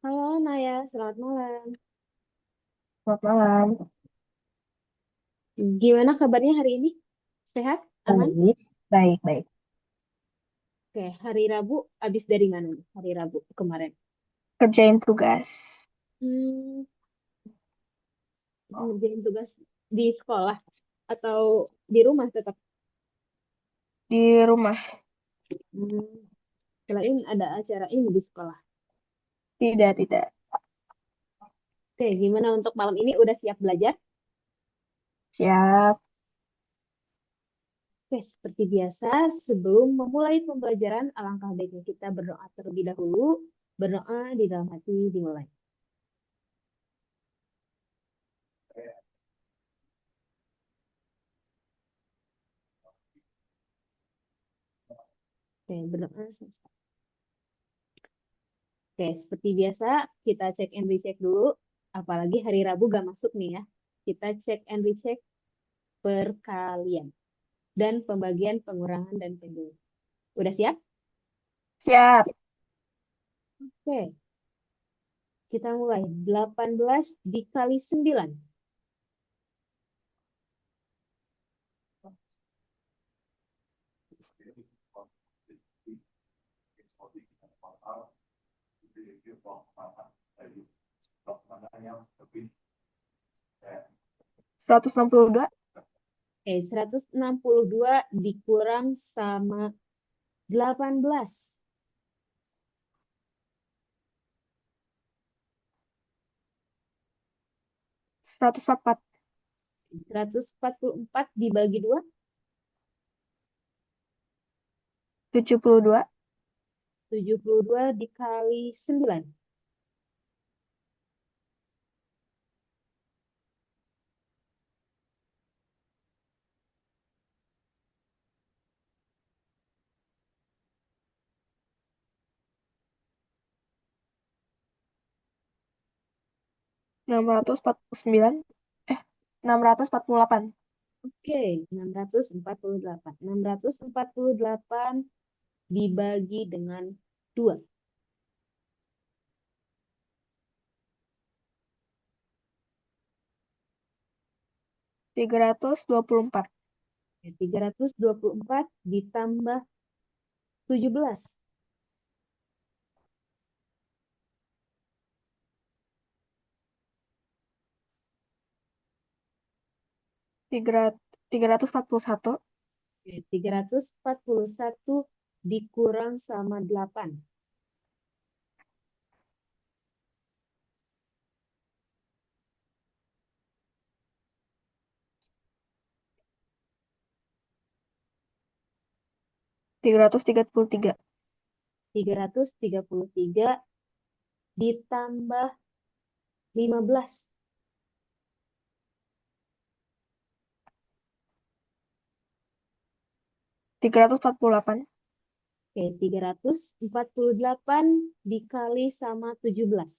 Halo Naya, selamat malam. Selamat malam. Gimana kabarnya hari ini? Sehat? Aman? Baik, baik, baik. Oke, hari Rabu abis dari mana nih? Hari Rabu kemarin. Kerjain tugas Hmm, ngerjain tugas di sekolah atau di rumah tetap? di rumah. Hmm, selain ada acara ini di sekolah. Tidak, tidak. Oke, gimana untuk malam ini? Udah siap belajar? Siap. Oke, seperti biasa, sebelum memulai pembelajaran, alangkah baiknya kita berdoa terlebih dahulu. Berdoa di dalam hati dimulai. Oke, berdoa. Oke, seperti biasa kita cek and recheck dulu. Apalagi hari Rabu gak masuk nih ya. Kita cek and recheck perkalian dan pembagian pengurangan dan penjumlahan. Udah siap? Siap. Oke, kita mulai. 18 dikali 9. 162. 162 dikurang sama 18. 144. 144 dibagi 2. 72. 72 dikali 9. 649. 648. Oke, 648. 648 dibagi dengan 2. 324. 324 ditambah 17. 341. 341 dikurang sama 8. 333. 333 ditambah 15. 348. Oke, 348 dikali sama 17.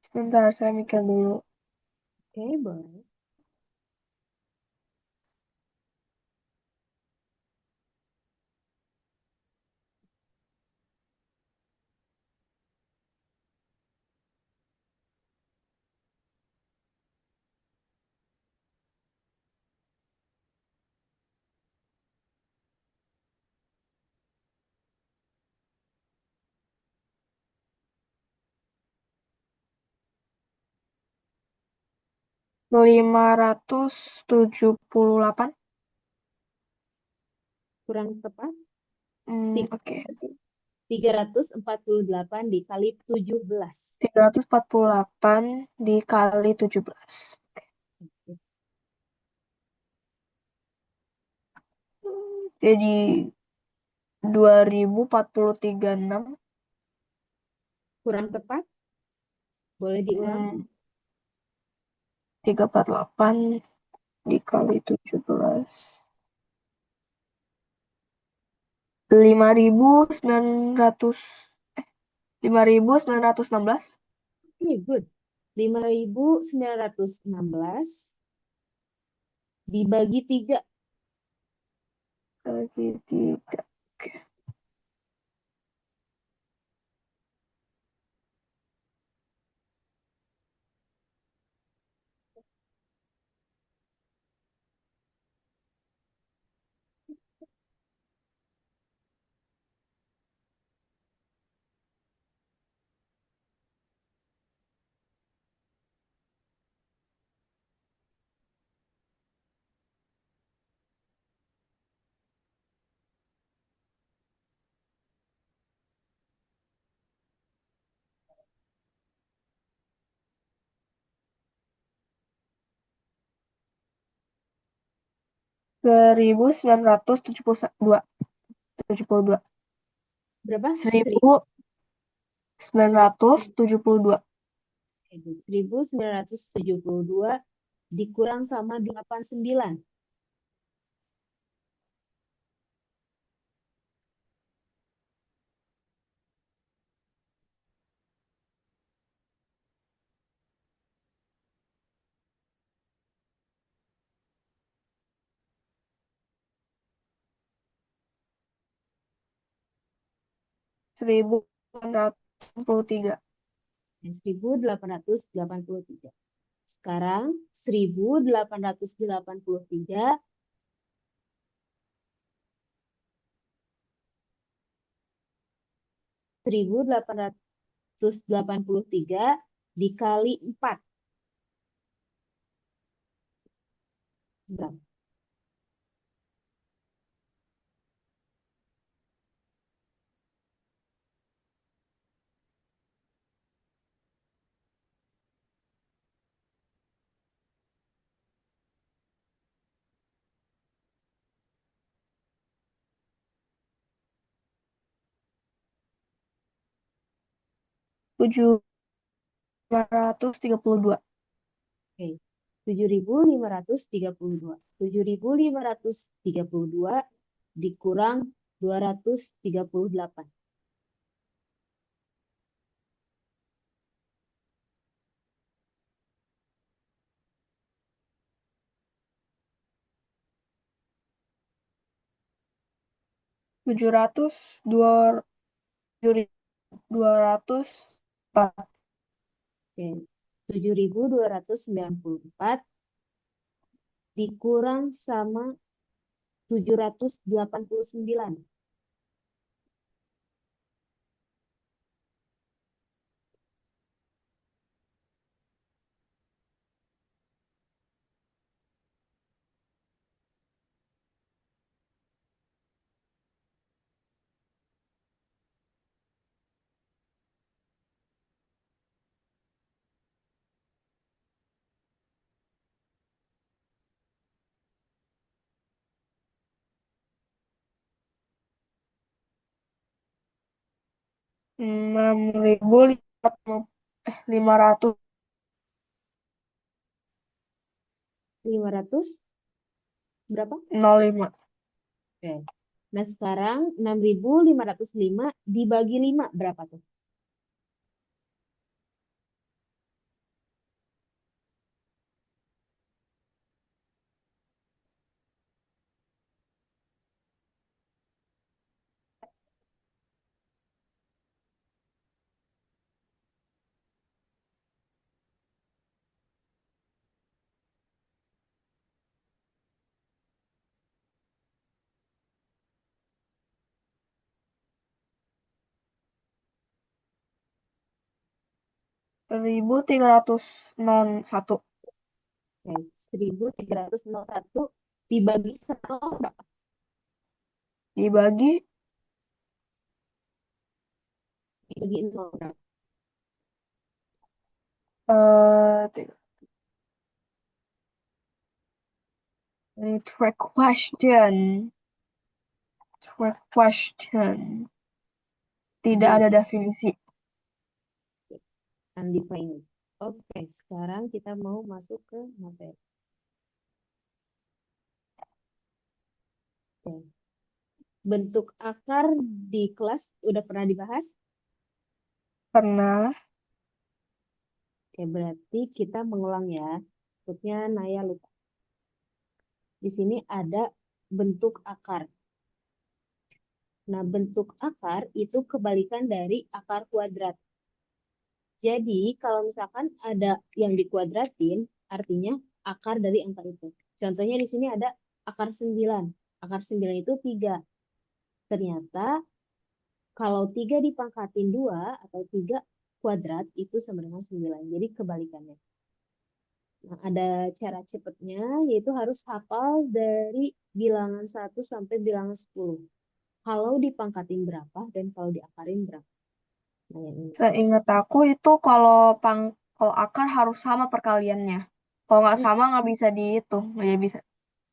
Sebentar, saya mikir dulu. Oke, boleh. 578. Kurang tepat. Oke. 348 dikali 17. 348 dikali 17. Jadi 2336. Kurang tepat. Boleh diulang. 348 dikali 17. 5.900 5.916 Ini good. 5.916 dibagi 3. bagi 3. Oke. 2.972. Berapa? 1.972. 1.972 dikurang sama 89. Seribu 1.883. 1.883. Sekarang 1.883 1.883 dikali 4. Berapa? 7.532. Oke. 7.532. 7.532 dikurang 238. 7.204. Oke. 7.294 dikurang sama 789. 500. 500 berapa? 05. Oke. Nah, sekarang 6.505 dibagi 5 berapa tuh? 1.301. Oke. 1.301 dibagi 1 berapa? Dibagi Dibagi 0 berapa? tiga. Ini trick question. Trick question. Tidak ada definisi. Undefined. Oke, sekarang kita mau masuk ke materi. Oke. bentuk akar di kelas udah pernah dibahas? Pernah. Oke, berarti kita mengulang ya. Takutnya Naya lupa. Di sini ada bentuk akar. Nah, bentuk akar itu kebalikan dari akar kuadrat. Jadi, kalau misalkan ada yang dikuadratin, artinya akar dari angka itu. Contohnya di sini ada akar 9. Akar 9 itu 3. Ternyata kalau 3 dipangkatin 2 atau 3 kuadrat itu sama dengan 9. Jadi kebalikannya. Nah, ada cara cepatnya, yaitu harus hafal dari bilangan 1 sampai bilangan 10. Kalau dipangkatin berapa dan kalau diakarin berapa. Nah, yang ini. Seingat aku itu kalau akar harus sama perkaliannya. Kalau nggak Hmm, sama nggak bisa dihitung, nggak bisa.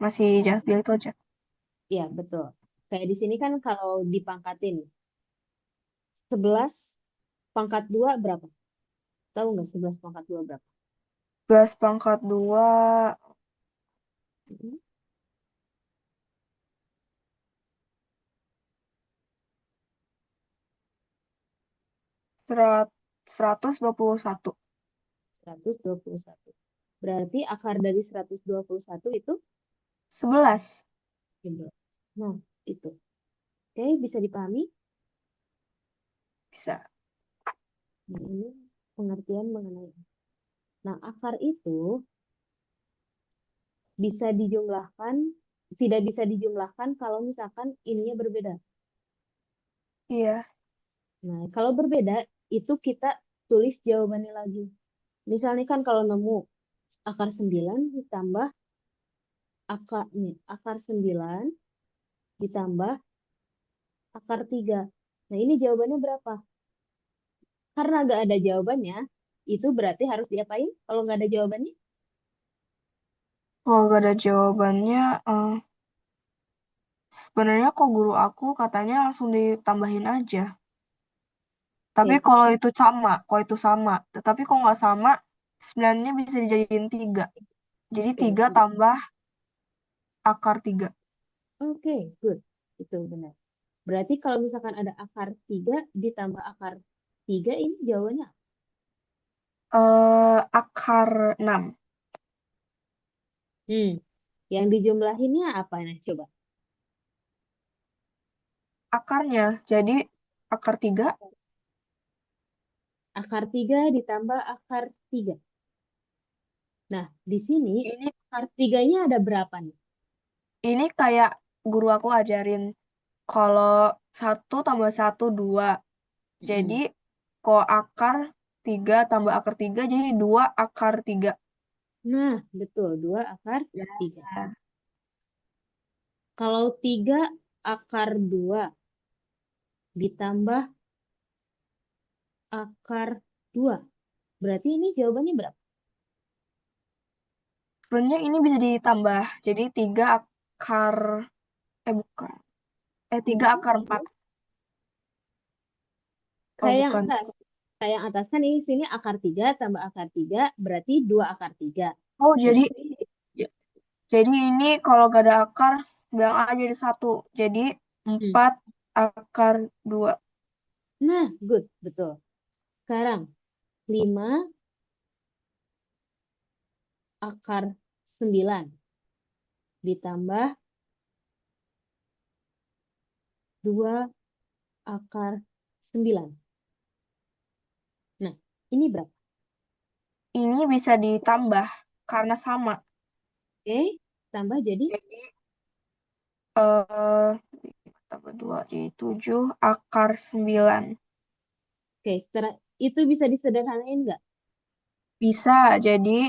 Masih jahil itu aja. iya, betul. Kayak di sini kan kalau dipangkatin 11 pangkat 2 berapa? Tahu nggak 11 pangkat 2 berapa? 12 pangkat 2, Hmm, 121. 121. Berarti akar dari 121 itu 11. 11. Nah, itu. Oke, bisa dipahami? Bisa. Nah, ini pengertian mengenai. Nah, akar itu bisa dijumlahkan, tidak bisa dijumlahkan kalau misalkan ininya berbeda. Iya. Nah, kalau berbeda, itu kita tulis jawabannya lagi. Misalnya kan kalau nemu akar 9 ditambah akar 9 ditambah akar 3. Nah, ini jawabannya berapa? Karena nggak ada jawabannya, itu berarti harus diapain kalau nggak ada jawabannya? Kalau nggak ada jawabannya, sebenarnya kok guru aku katanya langsung ditambahin aja. Tapi Oke, kalau itu sama. Tetapi kalau nggak sama, 9-nya bisa dijadiin 3. Jadi oke, 3 good. tambah akar 3. Oke, good. Itu benar. Berarti kalau misalkan ada akar 3 ditambah akar 3 ini jawabannya apa? Akar 6. Hmm, yang dijumlahinnya apa nah coba? Akarnya, jadi akar 3. Akar 3 ditambah akar 3. Nah, di sini Ini akar 3-nya ada berapa nih? ini kayak guru aku ajarin kalau 1 tambah 1 2. Jadi Mm-mm. kalau akar 3 tambah akar 3 jadi 2 akar 3. Nah, betul, 2 akar Ya. 3. Kalau 3 akar 2 ditambah akar 2, berarti ini jawabannya berapa? Sebenarnya ini bisa ditambah. Jadi 3 akar, bukan. 3 3, akar 4. Oh, kayak yang bukan. atas. Kayak yang atas kan ini sini akar 3 tambah akar 3 berarti 2 akar 3. Oh, Jadi jadi jadi ini kalau gak ada akar, bilang aja ada 1. Jadi hmm. 4 akar 2. Nah, good, betul. Sekarang 5 akar 9 ditambah 2 akar 9. Nah, ini berapa? Ini bisa ditambah karena sama. Oke, tambah jadi Jadi eh tambah 2 jadi 7 akar 9. oke, sekarang itu bisa disederhanain nggak? Bisa, jadi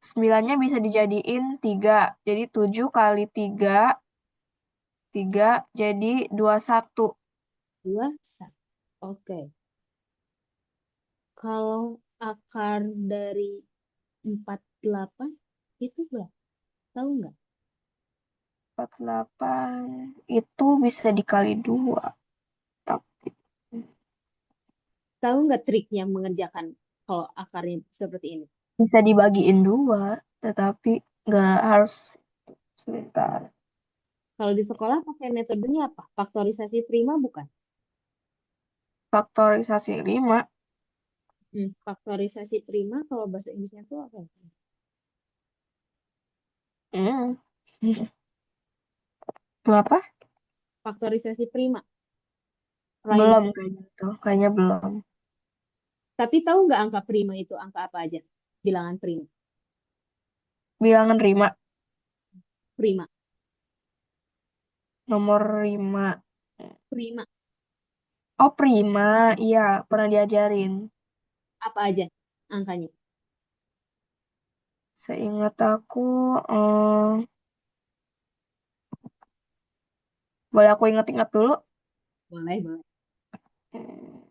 9-nya bisa dijadiin 3. Jadi 7 kali 3 3 jadi 21. 2, 1. Oke. Kalau akar dari 48 itu berapa? Tahu nggak? 48 itu bisa dikali 2. Tapi Tahu nggak triknya mengerjakan kalau akarnya seperti ini? bisa dibagiin 2, tetapi nggak harus sebentar. Kalau di sekolah pakai metodenya apa? Faktorisasi prima bukan? Faktorisasi 5. Faktorisasi prima kalau bahasa Inggrisnya tuh apa? Hmm. Kenapa? Faktorisasi prima. Lain. Belum kayaknya tuh. Kayaknya belum. Tapi tahu nggak angka prima itu angka apa aja? Bilangan prima. Bilangan rima. Prima. Nomor 5. Prima. Oh, prima. Iya, pernah diajarin. Apa aja angkanya? Seingat aku, eh, boleh aku ingat-ingat dulu? Boleh, boleh. Hmm,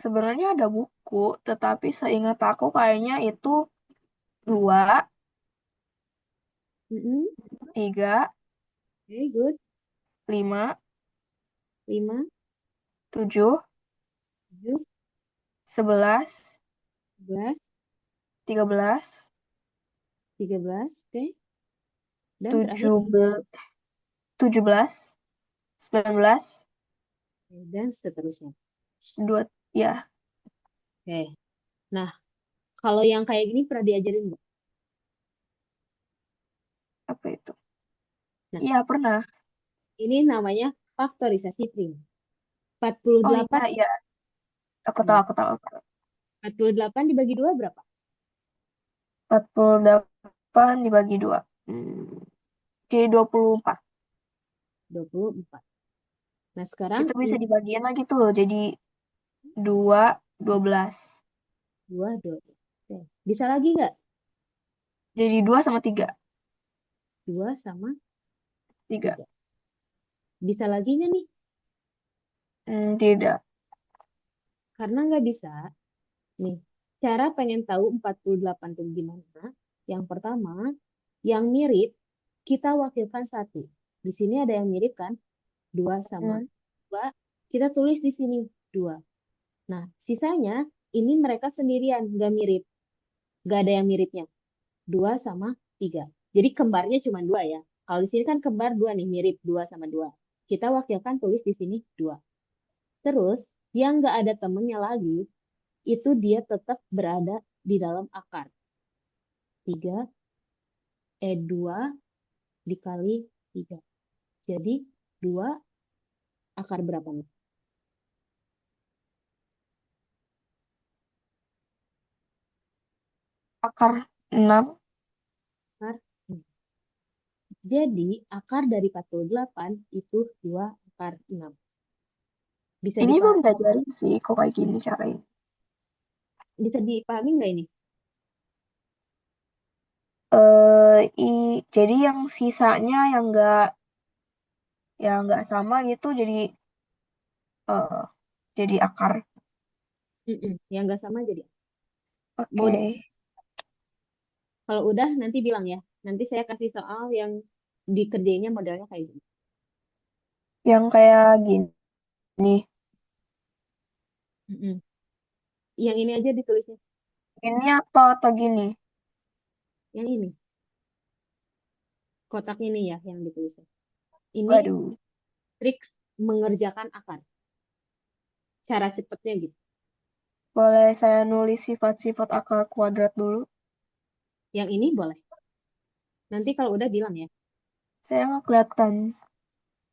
Sebenarnya ada buku, tetapi seingat aku kayaknya itu 2, Mm-mm. 3, Oke, good. 5, 5, 7, 7, 11, 11, 13, 13. Oke. Dan terakhir. 17, 17, 19, Oke, dan seterusnya. 2, ya, Oke. Nah, kalau yang kayak gini pernah diajarin nggak? apa itu? Nah, Iya, pernah. ini namanya faktorisasi prima. Oh 48. iya, iya. Aku tahu, Hmm. aku tahu. Aku tahu. 48 dibagi 2 berapa? 48 dibagi 2. Jadi 24. 24. Nah, sekarang Itu bisa dibagiin lagi tuh. Jadi 2, 12. 2, 2. Oke. Bisa lagi nggak? Jadi 2 sama 3. 2 sama 3. 3. Bisa lagi nggak nih? Tidak. Karena nggak bisa. Nih, cara pengen tahu 48 itu gimana? Yang pertama, yang mirip, kita wakilkan satu. Di sini ada yang mirip kan? 2 sama Hmm, 2. Kita tulis di sini 2. Nah, sisanya ini mereka sendirian, nggak mirip. Nggak ada yang miripnya. 2 sama 3. Jadi kembarnya cuma 2 ya. Kalau di sini kan kembar 2 nih, mirip 2 sama 2. Kita wakilkan tulis di sini 2. Terus, yang nggak ada temennya lagi, itu dia tetap berada di dalam akar. 3, 2 dikali 3. Jadi 2 akar berapa nih? Akar 6. Akar. Jadi akar dari 48 itu 2 akar 6. Bisa Ini belum dipahami, diajarin sih kok kayak gini caranya. bisa dipahami nggak ini? Jadi yang sisanya yang nggak sama gitu eh jadi akar. Yang nggak sama jadi. Mau Oke. kalau udah nanti bilang ya. Nanti saya kasih soal yang dikerjainnya modelnya kayak gini. Yang kayak gini. Mm-mm. Yang ini aja ditulisnya. Ini atau gini. Yang ini. Kotak ini ya yang ditulisnya. Ini Waduh. trik mengerjakan akar. Cara cepetnya gitu. Boleh saya nulis sifat-sifat akar kuadrat dulu? Yang ini boleh. Nanti kalau udah bilang ya. Saya nggak kelihatan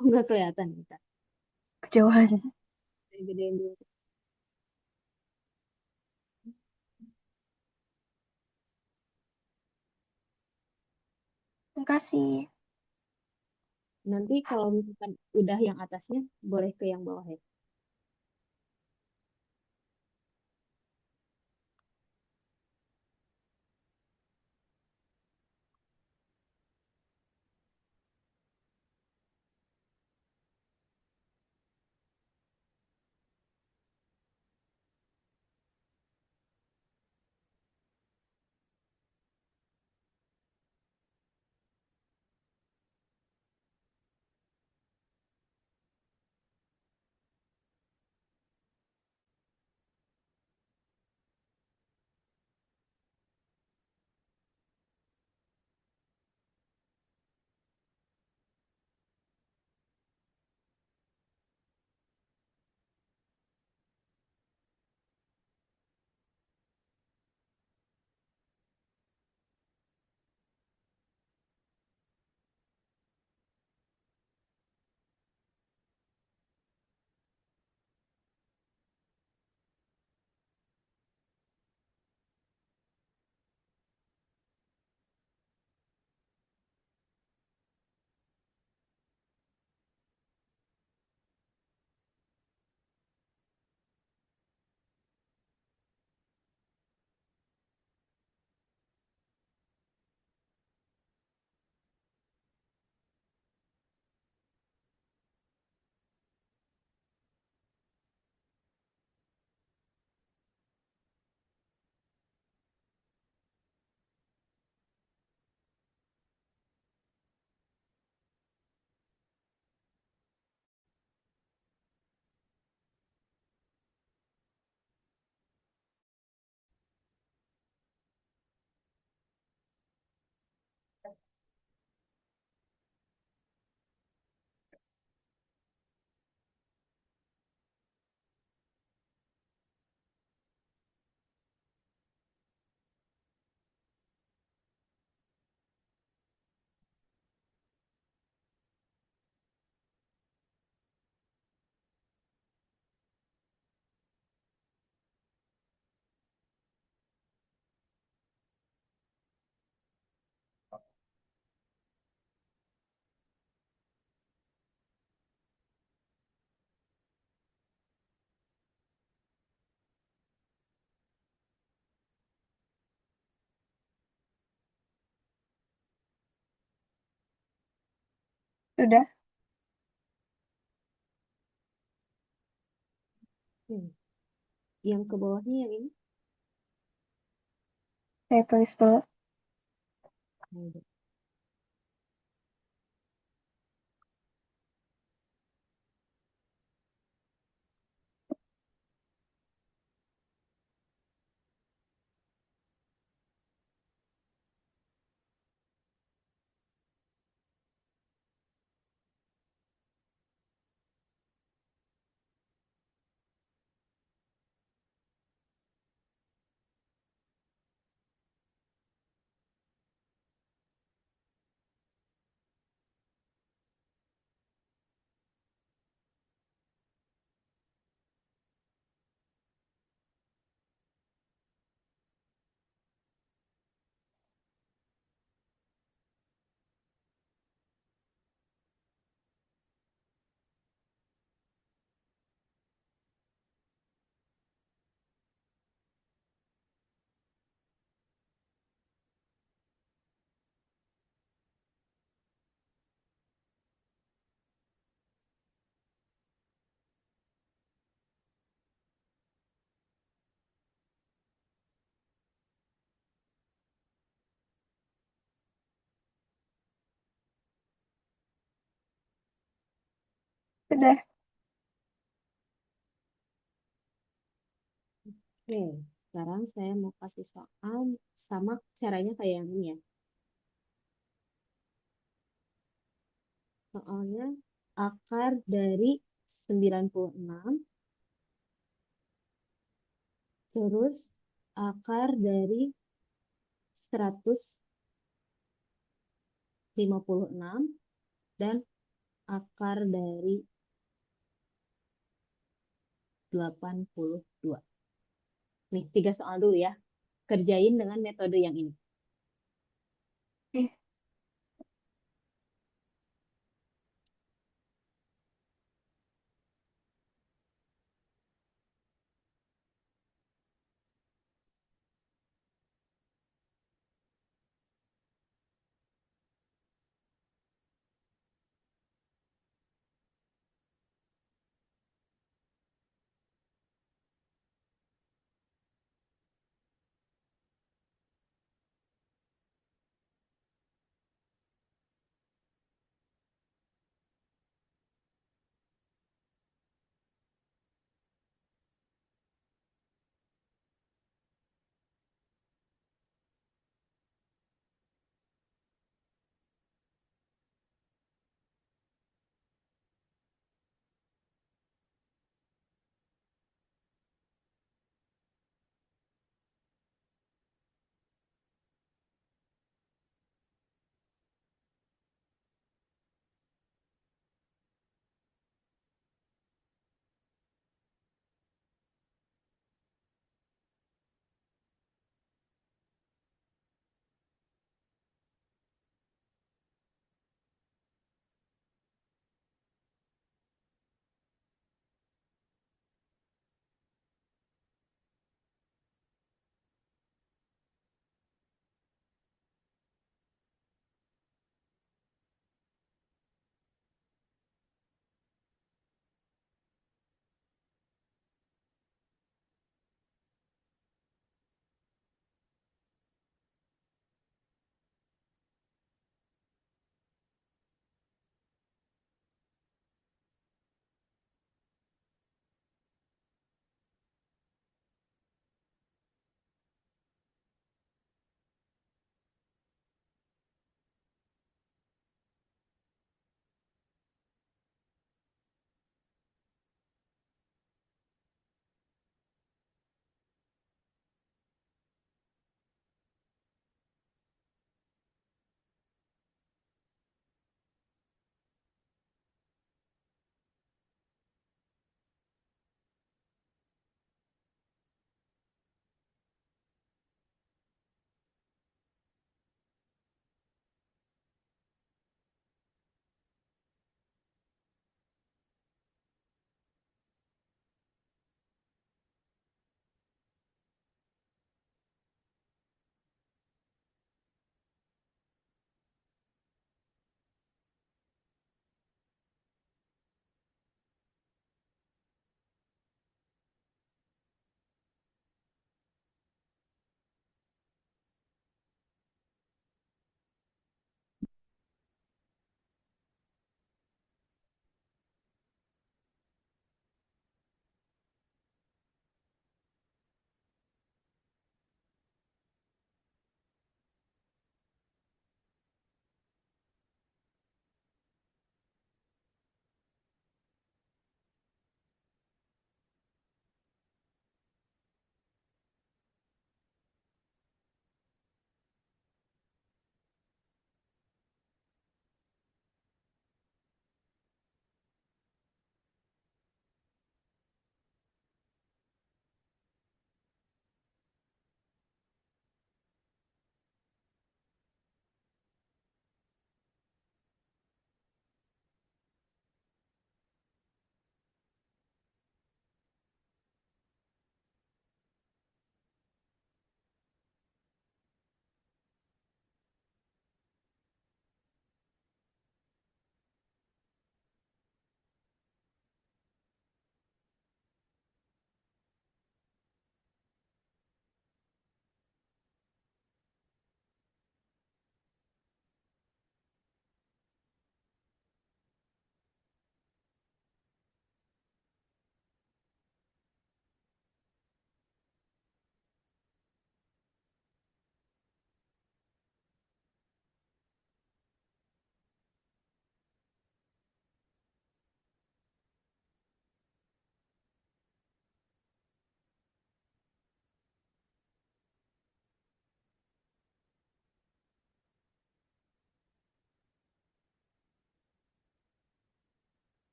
Oh, nggak kelihatan. Bentar. kejauhan. Saya gedein dulu. Terima kasih. Nanti kalau misalkan udah yang atasnya, boleh ke yang bawah ya. Udah. Hmm. Yang ke bawahnya yang ini. Saya tulis dulu. Nah, Udah. oke, sekarang saya mau kasih soal sama caranya kayak yang ini ya. Soalnya akar dari 96 terus akar dari 156 dan akar dari 82. Nih, tiga soal dulu ya. Kerjain dengan metode yang ini. Ih,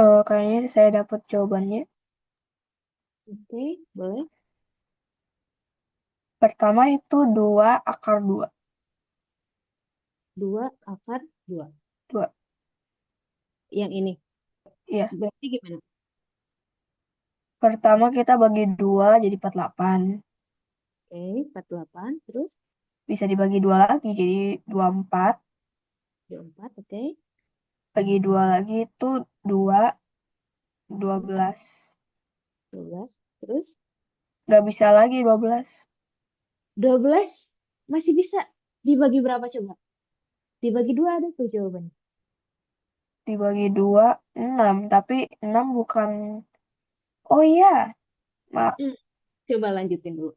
Kayaknya saya dapat jawabannya. Oke, boleh. Pertama itu 2 akar 2. 2 akar 2. 2. Yang ini. Iya. Berarti gimana? Pertama kita bagi 2 jadi 48. Oke, 48. Terus Bisa dibagi 2 lagi jadi 24. 24. Oke. Bagi 2 lagi itu 2, Mm-mm, 12. 12. Terus Nggak bisa lagi 12. 12 masih bisa. Dibagi berapa coba? Dibagi 2 ada tuh jawabannya. Dibagi 2, 6. Tapi 6 bukan... Oh iya, maaf. Hmm, Coba lanjutin dulu.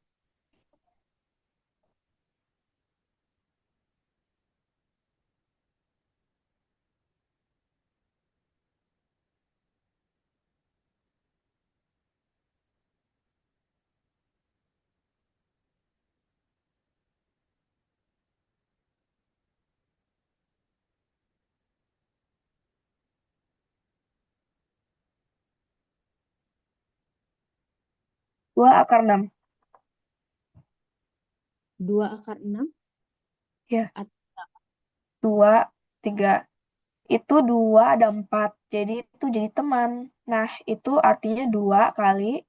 2 akar 6. 2 akar 6 Ya, atau 2, 3. Itu 2 ada 4. Jadi itu jadi teman. Nah, itu artinya 2 kali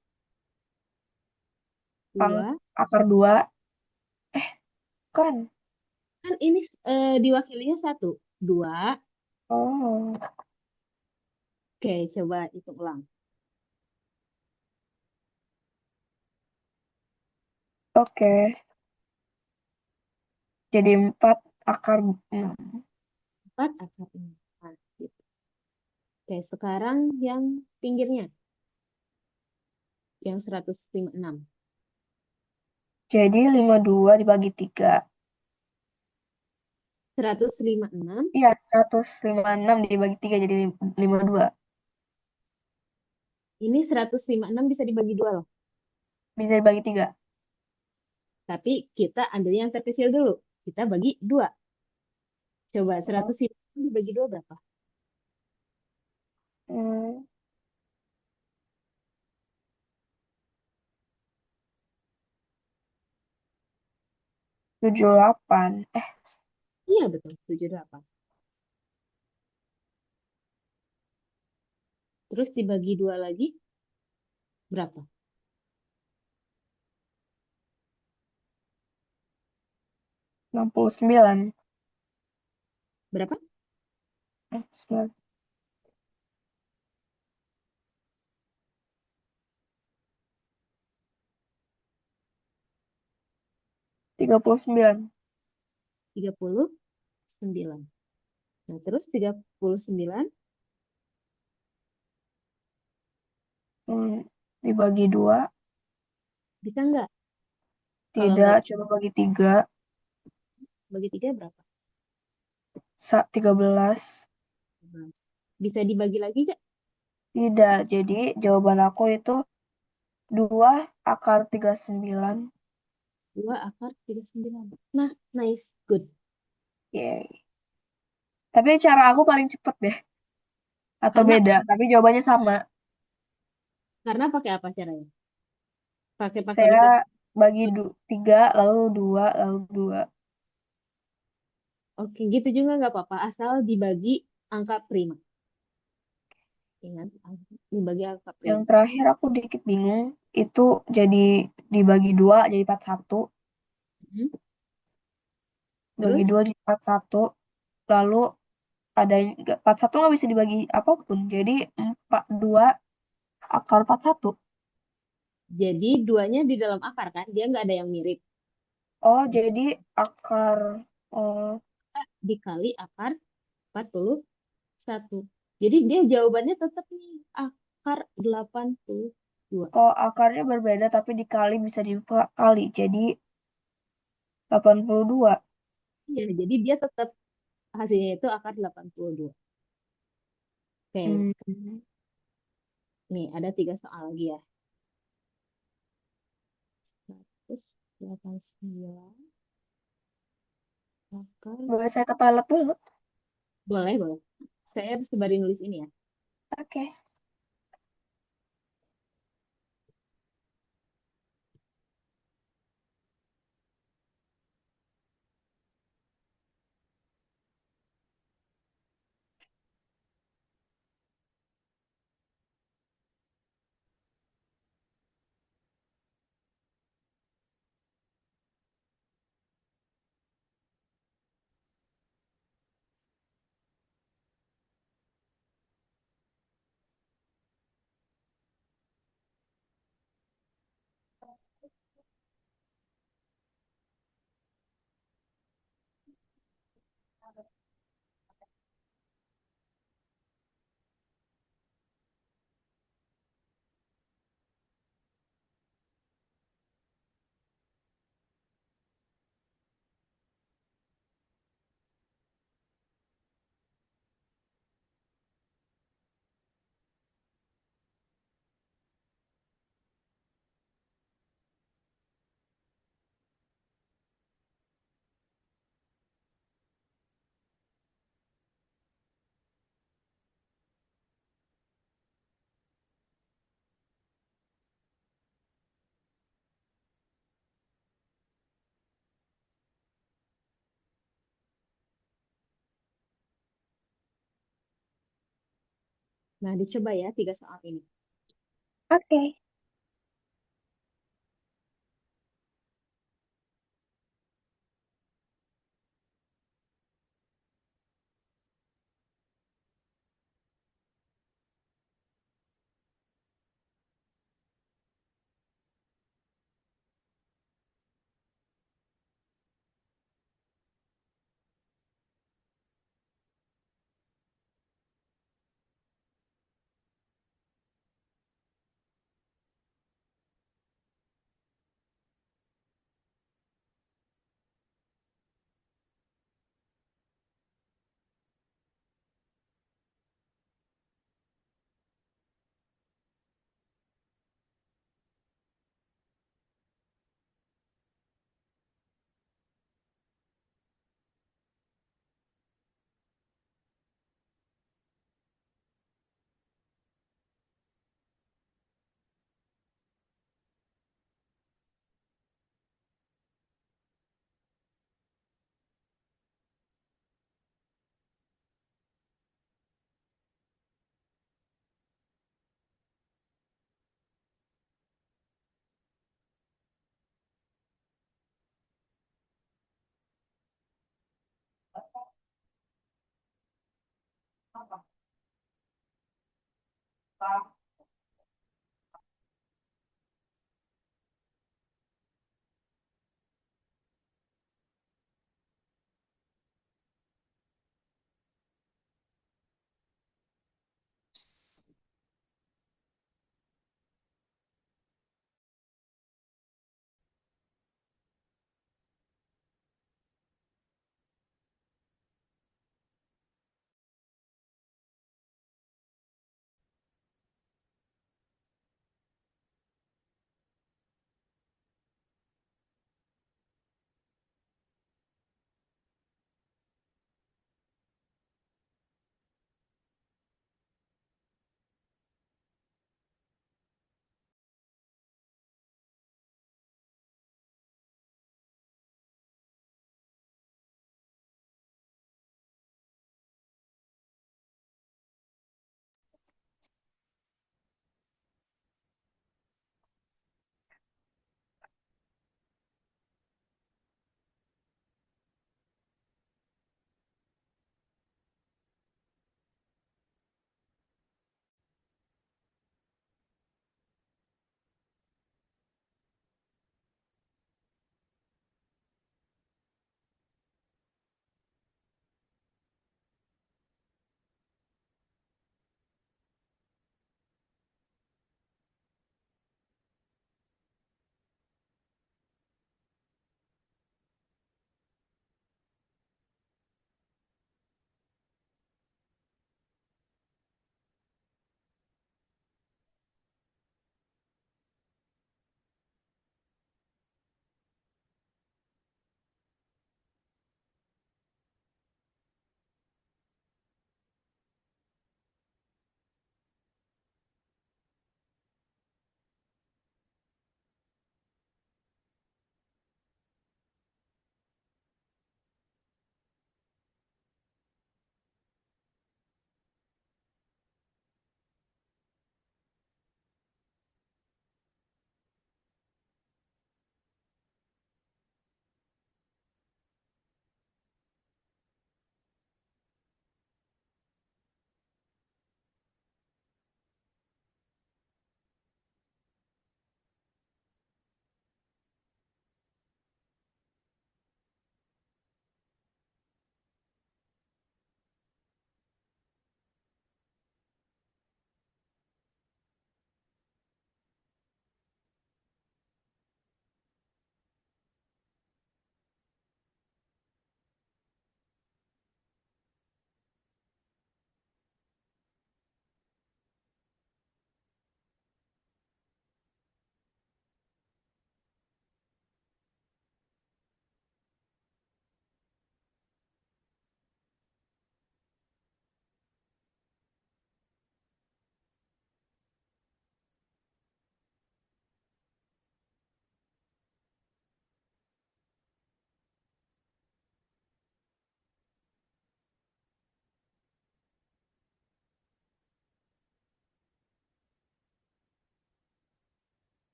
dua. akar 2. Kan? Kan ini diwakilinya 1. 2. Oh, Oke, coba hitung ulang. oke. Jadi 4 akar 6. 4 akar 6. Nah, gitu. Oke, sekarang yang pinggirnya. Yang 156. Jadi 52 dibagi 3. 156. Iya, 156 dibagi 3 jadi 52. Ini 156 bisa dibagi 2 loh. Bisa dibagi 3. Tapi kita ambil yang terkecil dulu. Kita bagi 2. Coba 156 dibagi 2 berapa? Hmm, 78. Iya betul, 78. Terus dibagi 2 lagi berapa? 69. Berapa? 39. 39. Nah, terus 39 Hmm, dibagi 2. bisa nggak? Kalau Tidak, nggak coba bagi 3. bagi 3 berapa? 13. 11. Bisa dibagi lagi nggak? Tidak, jadi jawaban aku itu 2 akar 39. 2 akar 39. Nah, nice, good. Yeay. Tapi cara aku paling cepet deh. Atau Karena beda, tapi jawabannya sama. karena pakai apa caranya? Pakai pakai Saya rumus. bagi 3, lalu 2, lalu 2. Oke, gitu juga nggak apa-apa, asal dibagi angka prima. Ingat, dibagi angka Yang prima. terakhir aku dikit bingung. Itu jadi dibagi 2 jadi 41. Hmm. Bagi Terus, 2 jadi 41. Lalu ada 41 nggak bisa dibagi apapun. Jadi 2 akar 41. jadi duanya di dalam akar kan? Dia nggak ada yang mirip. Oh, jadi akar. Oh, Dikali akar 41. Jadi dia jawabannya tetap nih akar 82. kalau akarnya berbeda tapi dikali bisa dikali. Jadi 82. Ya, jadi dia tetap hasilnya itu akar 82. Oke, Hmm. nih ada 3 soal lagi ya. 189 akar. Boleh saya ke toilet dulu? Boleh, boleh. Saya sembari nulis ini ya. Oke. Nah, dicoba ya 3 soal ini. Oke.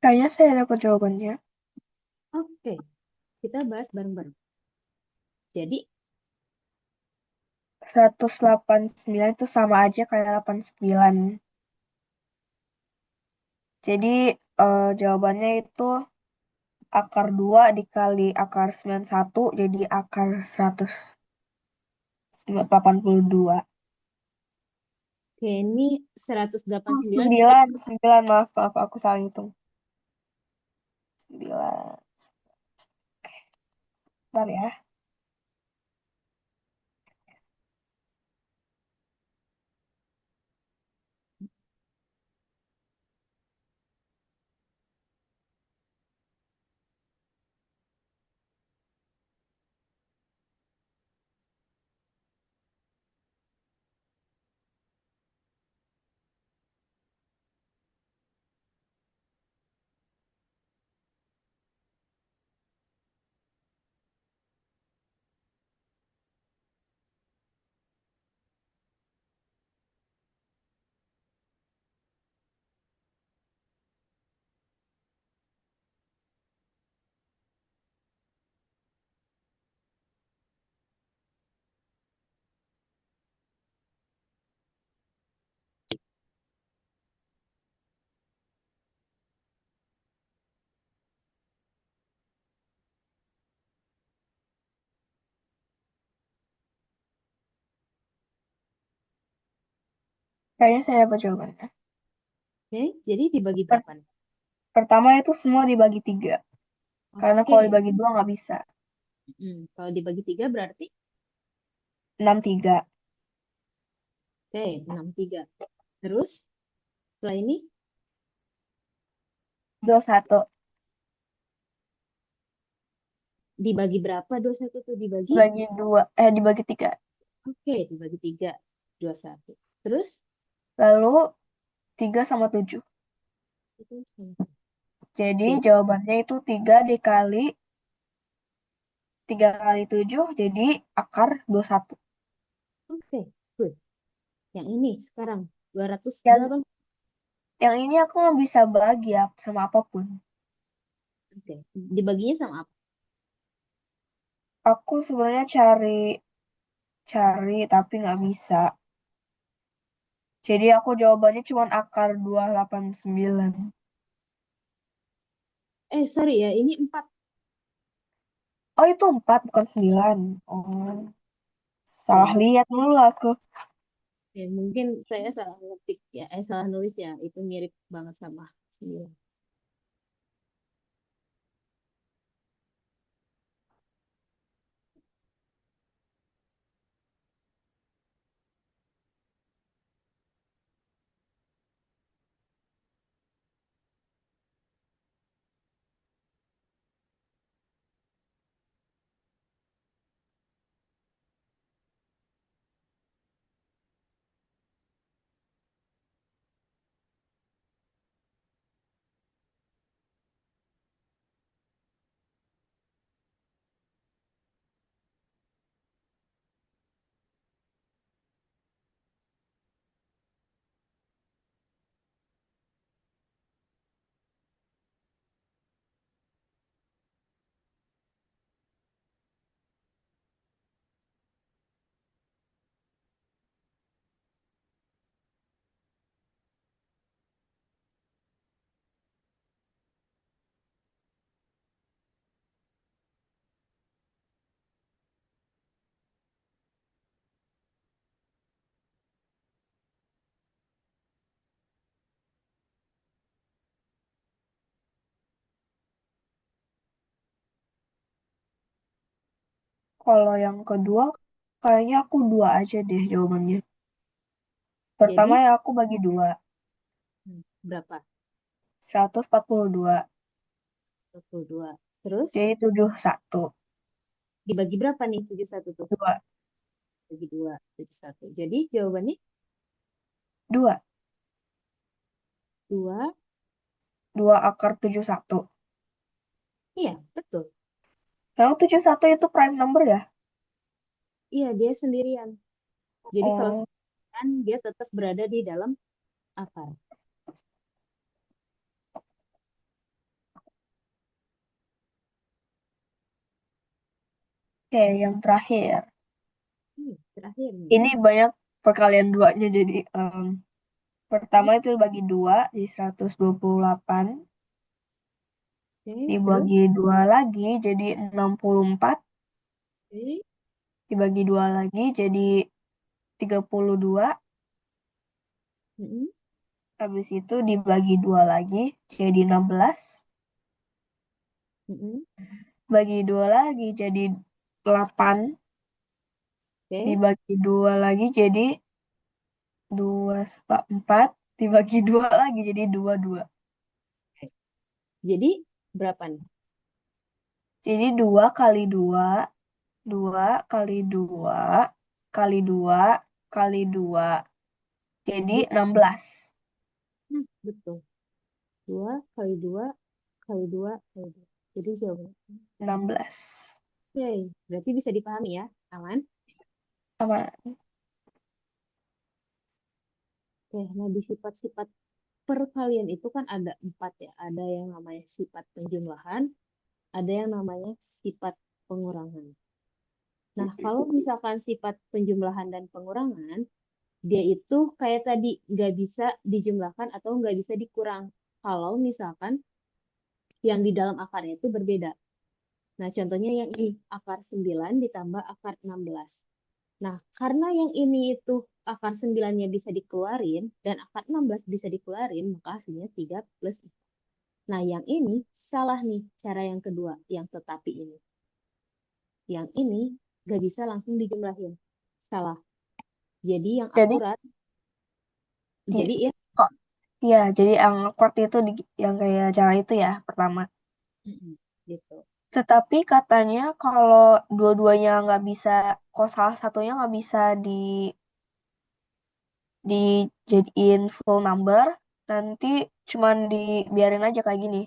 Kayaknya saya dapat jawabannya. Oke, kita bahas bareng-bareng. Jadi, 189 itu sama aja kayak 89. Jadi jawabannya itu akar 2 dikali akar 91 jadi akar 182. oke, ini Oh, 189 kita 9, 9, maaf, maaf, aku salah hitung. 9. Bentar ya. Kayaknya saya dapat jawabannya. oke, jadi dibagi Per- berapa nih? Pertama itu semua dibagi 3. Karena kalau Oke, dibagi 2 nggak bisa. kalau dibagi 3 berarti, 63. oke, 63. Terus, setelah ini 21. dibagi berapa? 21 itu dibagi? Dibagi 2. Dibagi 3. Oke, dibagi 3, 21. Terus, Lalu 3 sama 7. itu sama. Jadi Oke, jawabannya itu 3 kali 7 jadi akar 21. oke, good. Yang ini sekarang dua ratus Yang delapan. yang ini aku nggak bisa bagi ya sama apapun. Oke, dibaginya sama apa? Aku sebenarnya cari cari tapi nggak bisa. Jadi aku jawabannya cuma akar 289. Sorry ya, ini 4. Oh itu 4 bukan 9. Oh, salah Oke, lihat dulu aku. ya, mungkin saya salah ngetik ya, salah nulis ya. Itu mirip banget sama 9. Kalau yang kedua kayaknya aku 2 aja deh jawabannya. Pertama Jadi, ya aku bagi 2. berapa? 142. 22. Terus, Jadi 71. dibagi berapa nih 71 tuh? 2. Bagi 2, 71. Jadi, jawabannya 2. 2. 2 akar 71. Iya, betul. Yang 71 itu prime number ya? Iya, dia sendirian. Jadi, kalau Oh, sendirian, dia tetap berada di dalam akar. Oke, yang terakhir. Terakhir nih. Ini banyak perkalian duanya jadi Hmm, pertama itu bagi dua jadi 128, Oke, terus? dibagi dua lagi jadi 64, Oke. dibagi dua lagi jadi 32, Mm-mm, habis itu dibagi dua lagi jadi 16, mm-mm. bagi dua lagi jadi 8, Oke. dibagi dua lagi jadi 4, dibagi dua lagi jadi 22. Oke. Jadi berapa nih? Jadi 2 kali 2, 2 kali 2 kali 2 kali 2 jadi Dua. 16. Betul. Dua kali dua kali dua kali dua. Jadi jawabannya. 16. Oke, berarti bisa dipahami ya, aman? Sama. Oke, nah di sifat-sifat perkalian itu kan ada empat ya. Ada yang namanya sifat penjumlahan, ada yang namanya sifat pengurangan. Nah, kalau misalkan sifat penjumlahan dan pengurangan, dia itu kayak tadi, nggak bisa dijumlahkan atau nggak bisa dikurang. Kalau misalkan yang di dalam akarnya itu berbeda. Nah, contohnya yang ini, akar 9 ditambah akar 16. Nah, karena yang ini itu akar 9-nya bisa dikeluarin dan akar 16 bisa dikeluarin, maka hasilnya 3 plus 4. Nah, yang ini salah nih cara yang kedua, yang tetapi ini. Yang ini nggak bisa langsung dijumlahin. Salah. Jadi yang Jadi akurat, iya, jadi ya, kok iya, jadi yang chord itu yang kayak cara itu ya pertama. gitu. Tetapi katanya kalau dua-duanya nggak bisa, kalau salah satunya nggak bisa dijadiin full number, nanti cuman dibiarin aja kayak gini.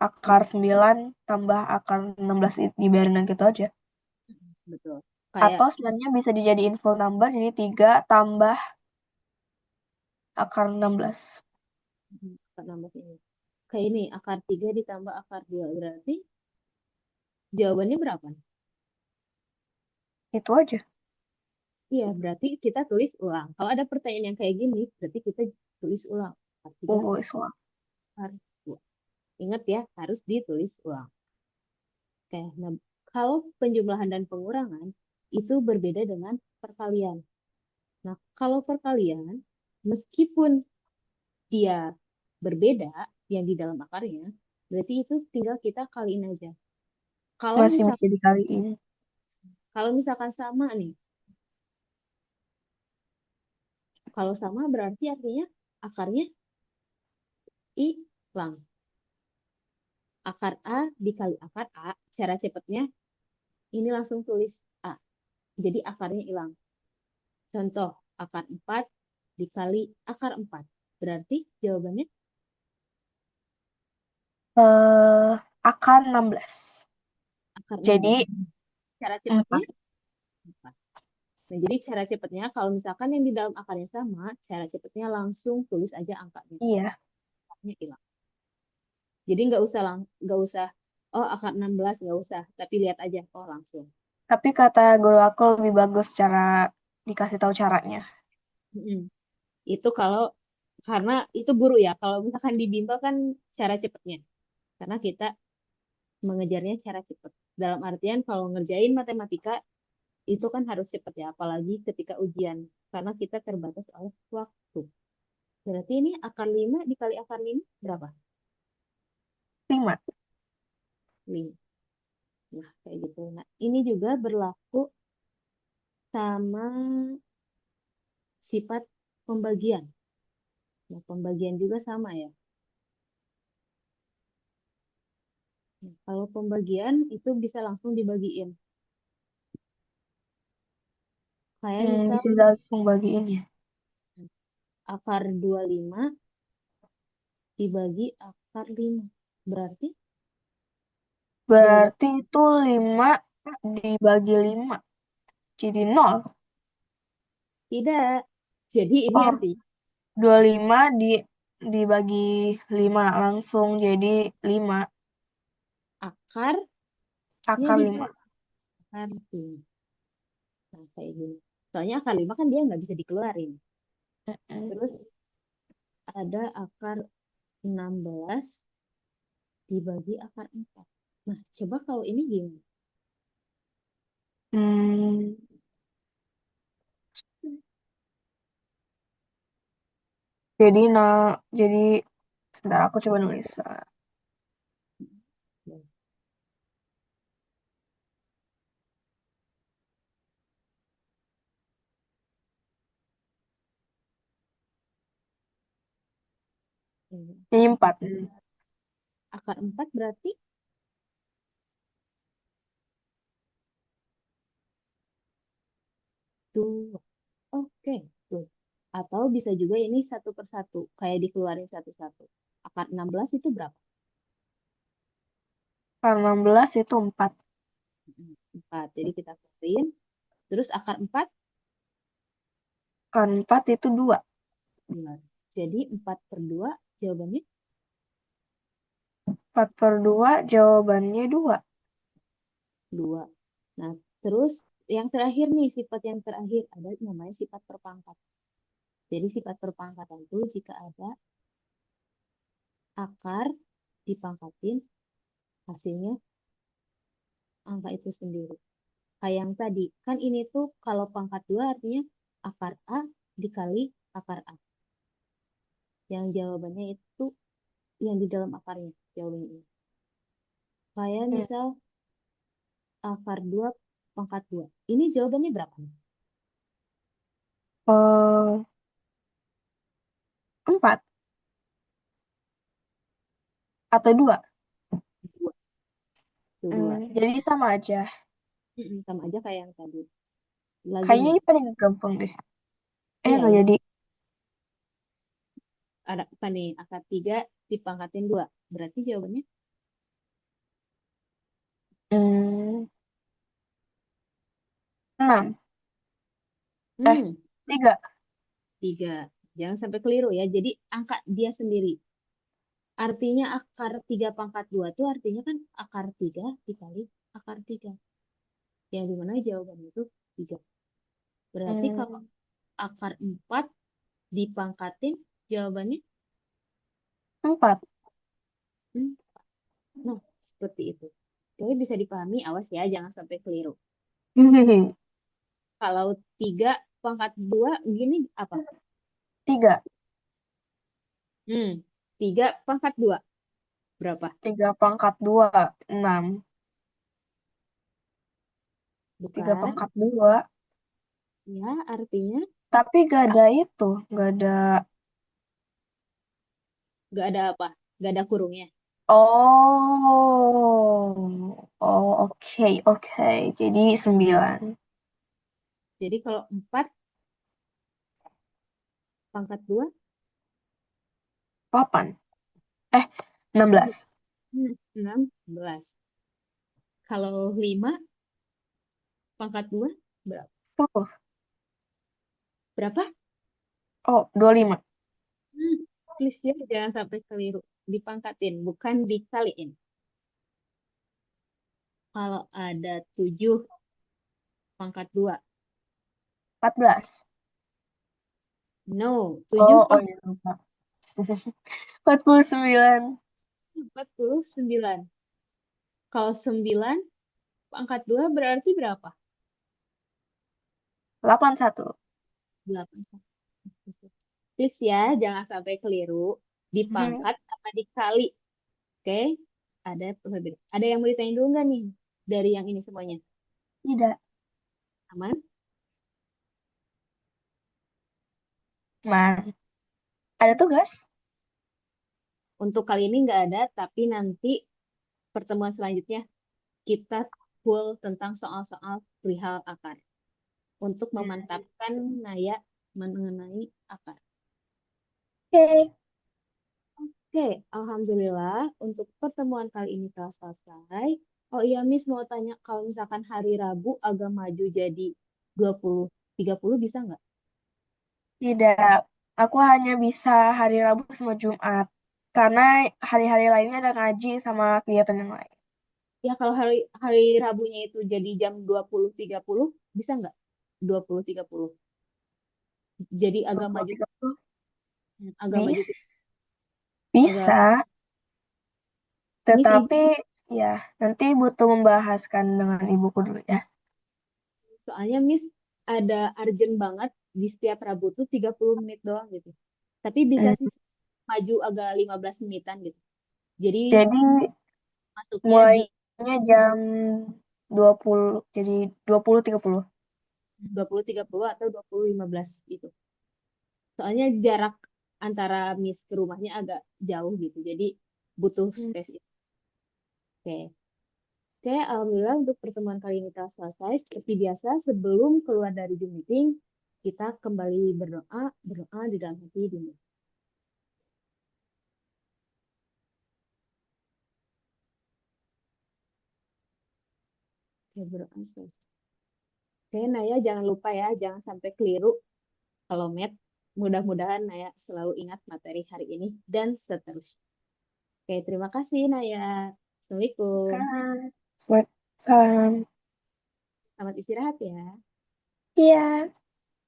Akar 9 tambah akar 16 dibiarin yang gitu aja. Betul. Kayak Atau sebenarnya bisa dijadiin full number jadi 3 tambah akar 16. akar 16 ini. Kayak ini, akar 3 ditambah akar 2. Berarti jawabannya berapa? Itu aja. Iya, berarti kita tulis ulang. Kalau ada pertanyaan yang kayak gini, berarti kita tulis ulang. Akar 3 Islam. akar 2. Ingat ya, harus ditulis ulang. Oke, nah kalau penjumlahan dan pengurangan itu berbeda dengan perkalian. Nah, kalau perkalian, meskipun dia berbeda yang di dalam akarnya, berarti itu tinggal kita kaliin aja. Kalau Masih misal bisa dikaliin. kalau misalkan sama nih, kalau sama berarti artinya akarnya hilang. Akar A dikali akar A, cara cepatnya ini langsung tulis A. Jadi akarnya hilang. Contoh, akar 4 dikali akar 4. Berarti jawabannya Eh, akar 16. akar 16. Jadi Cara cepatnya 4. 4. Nah, jadi cara cepatnya kalau misalkan yang di dalam akarnya sama, cara cepatnya langsung tulis aja angkanya. Iya. Akarnya hilang. Jadi nggak usah oh akar 16 nggak usah, tapi lihat aja oh langsung. Tapi kata guru aku lebih bagus cara dikasih tahu caranya. Mm-mm. Itu kalau karena itu guru ya. Kalau misalkan di bimbel kan cara cepatnya. Karena kita mengejarnya cara cepat. Dalam artian kalau ngerjain matematika itu kan harus cepat ya, apalagi ketika ujian. Karena kita terbatas oleh waktu. Berarti ini akar 5 dikali akar 5 berapa? 5. 5. Nah, kayak gitu. Nah, ini juga berlaku sama sifat pembagian. Nah, pembagian juga sama ya. Nah, kalau pembagian itu bisa langsung dibagiin. Kayak misal Bisa langsung bagiin ya. akar 25 dibagi akar 5. Berarti jawaban Berarti itu 5 dibagi 5. Jadi 0. tidak. Jadi ini Oh, artinya 25 dibagi 5 langsung jadi 5. akarnya Akar 5. dibagi. akar 5. Nah, kayak gini. Soalnya akar 5 kan dia nggak bisa dikeluarin. Mm-mm. Terus ada akar 16 dibagi akar 4. Nah, coba kalau ini gimana? Hmm, jadi jadi sebentar aku coba nulis. Jadi 4. Akar 4 berarti 2. Oke, tuh. Atau bisa juga ini satu per satu, kayak dikeluarin satu-satu. Akar 16 itu berapa? Kalau 16 itu 4. 4. Jadi kita keluarin. Terus akar 4, Kan 4 itu 2. 2. Jadi 4 per 2 jawabannya 4 per 2 jawabannya 2. 2. Nah, terus yang terakhir nih, sifat yang terakhir ada namanya sifat perpangkat. Jadi sifat perpangkatan itu jika ada akar dipangkatin hasilnya angka itu sendiri. Kayak yang tadi, kan ini tuh kalau pangkat 2 artinya akar A dikali akar A. Yang jawabannya itu yang di dalam akarnya, jawabannya ini. Kayak Hmm. misal akar 2 pangkat 2. Ini jawabannya berapa nih? Eh, 4 atau 2. 2. Tuh 2. Jadi sama aja. Sama aja kayak yang tadi. Lagi Kayaknya nih, ini paling gampang deh. iya Nggak ya, jadi. ada apa nih? Akar 3 dipangkatin 2. Berarti jawabannya Hmm, 6. Eh, hmm, 3. 3. Jangan sampai keliru ya. Jadi angka dia sendiri. Artinya akar 3 pangkat 2 itu artinya kan akar 3 dikali akar 3. Yang dimana jawabannya itu 3. Berarti kalau Hmm, akar 4 dipangkatin jawabannya 4. hmm, nah, seperti itu. Jadi bisa dipahami, awas ya, jangan sampai keliru. Kalau 3 pangkat 2 gini apa? 3. Hmm, 3 pangkat 2 berapa? 3 pangkat 2, 6. 3 Bukan? pangkat 2. Ya, artinya Tapi gak ada itu. Gak ada. nggak ada apa? Nggak ada kurungnya. Oh. Oh, oke, oke. Jadi 9. Jadi kalau 4 pangkat 2 8. Eh, 16. 16. Kalau 5 pangkat 2 berapa? Oh, Berapa? oh, 25. Hmm, please ya, jangan sampai keliru. Dipangkatin, bukan dikaliin. Kalau ada 7 pangkat 2. 14. No, 7 Oh, oh pangkat iya, lupa. 49. 49. Kalau 9 pangkat 2 berarti berapa? 81. 8. Please ya, jangan sampai keliru. Mhm. Dipangkat apa dikali? Oke? Ada perbedaan. Ada yang mau ditanya dulu nggak nih? Dari yang ini semuanya. Tidak. Aman? Nah, ada tugas? Untuk kali ini nggak ada, tapi nanti pertemuan selanjutnya kita full tentang soal-soal perihal akar. Untuk memantapkan Naya mengenai akar. Oke. Oke, Alhamdulillah untuk pertemuan kali ini telah selesai. Oh iya, Miss mau tanya kalau misalkan hari Rabu agak maju jadi 20, 30 bisa nggak? Tidak. Aku hanya bisa hari Rabu sama Jumat. Karena hari-hari lainnya ada ngaji sama kegiatan yang lain. Ya kalau hari Rabunya itu jadi jam 20.30 bisa nggak? 20.30. Jadi agak maju, 20.30 agak maju, bis agak bisa, Miss tetapi ya nanti butuh membahaskan dengan ibuku dulu ya. soalnya Miss ada urgent banget di setiap Rabu tuh 30 menit doang gitu. Tapi bisa Hmm, sih maju agak 15 menitan gitu. Jadi Jadi masuknya di mulainya jam 20, jadi 20.30. 20.30 atau 20.15 gitu. Soalnya jarak antara Miss ke rumahnya agak jauh gitu. Jadi butuh Hmm. space itu. Oke. Oke, alhamdulillah untuk pertemuan kali ini telah selesai. Seperti biasa, sebelum keluar dari Zoom meeting, kita kembali berdoa, berdoa di dalam hati dulu. Oke, berdoa selesai. Oke, Naya jangan lupa ya, jangan sampai keliru kalau Math. Mudah-mudahan Naya selalu ingat materi hari ini dan seterusnya. Oke, terima kasih Naya. Assalamualaikum. Kan. Salam. Selamat istirahat ya. Iya.